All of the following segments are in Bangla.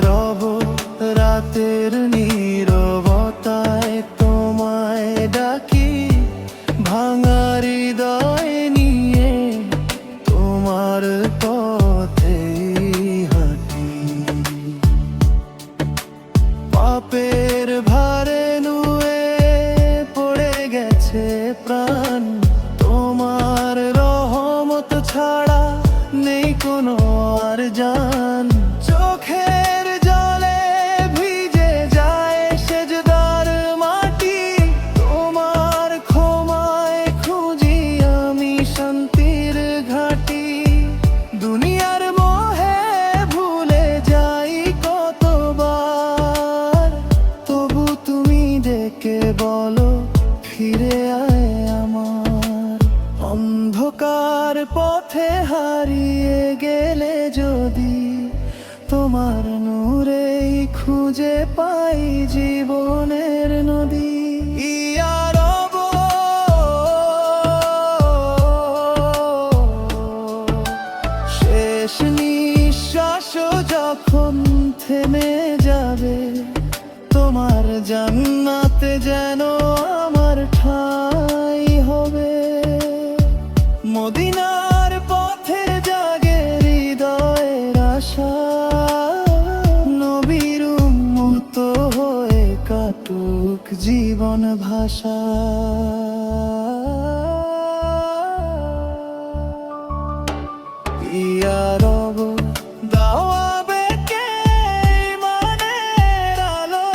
রব রাতের নীরবতায় তোমায় ডাকি, ভাঙা হৃদয় নিয়ে তোমার পথেই হাঁটি। পাপের ভারে নুয়ে পড়ে গেছে প্রাণ, তোমার রহমত ছাড়া নেই কোনো আর জান। চোখের জলে ভিজে যায় সেজদার মাটি, তোমার ক্ষমায় খুঁজি আমি শান্তির ঘাটি। দুনিয়ার মোহে ভুলে যাই কতবার, তবু তুমি ডেকে বলো ফিরে আয় আমার। অন্ধকার পথে হারিয়ে গেলে যদি তোমার নূরেই খুঁজে পাই জীবনের নদী। ইয়া রব শেষ নিঃশ্বাস যখন থেমে যাবে, তোমার জান্নাতে যেন আমার ঠাঁই হবে। মদিনার পথে জাগে হৃদয়ের আশা, নবীর উম্মত হয়ে কাটুক জীবন ভাষা। ইয়া রব দাওয়াবে কে ইমানের আলো,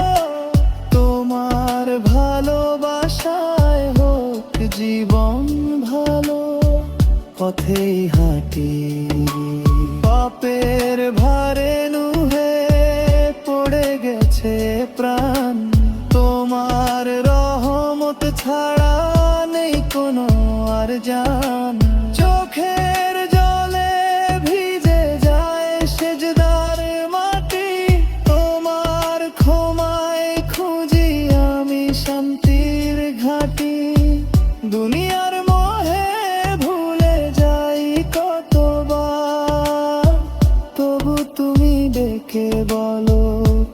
তোমার ভালোবাসায় হোক জীবন ভালো। পথেই হাঁটি পাপের ভারে নুয়ে পড়ে গেছে প্রাণ, তোমার রহমত ছাড়া নেই কোনো আর জান। চোখের জলে ভিজে যায় সেজদার মাটি, তোমার ক্ষমায় খুঁজি আমি শান্তির ঘাটি। দুনিয়ার মোহে ভুলে যাই কতবার, তবু তুমি ডেকে বলো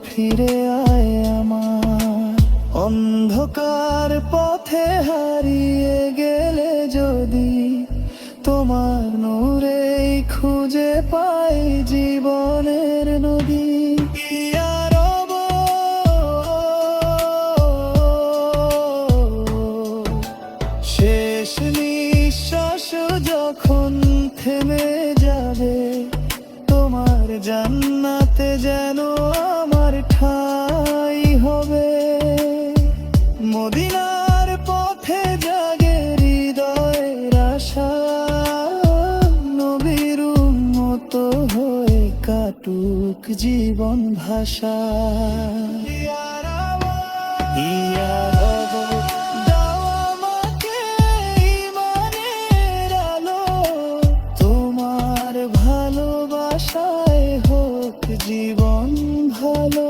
ফিরে আয় আমার। অন্ধকার পথে হারিয়ে গেলে যদি তোমার নূরেই খুঁজে পাই জীবনের নদী। ইয়া রব শেষ নিঃশ্বাস যখন থেমে যাবে, তোমার জান্নাতে যেন আমার ঠাঁই হবে। মদিনার পথে জাগে হৃদয়ের আশা, নবীর উম্মত হয়ে কাটুক জীবন ভাষা। ইয়া রব দাও আমাকে ঈমানের আলো, তোমার ভালোবাসায় হোক জীবন ভালো।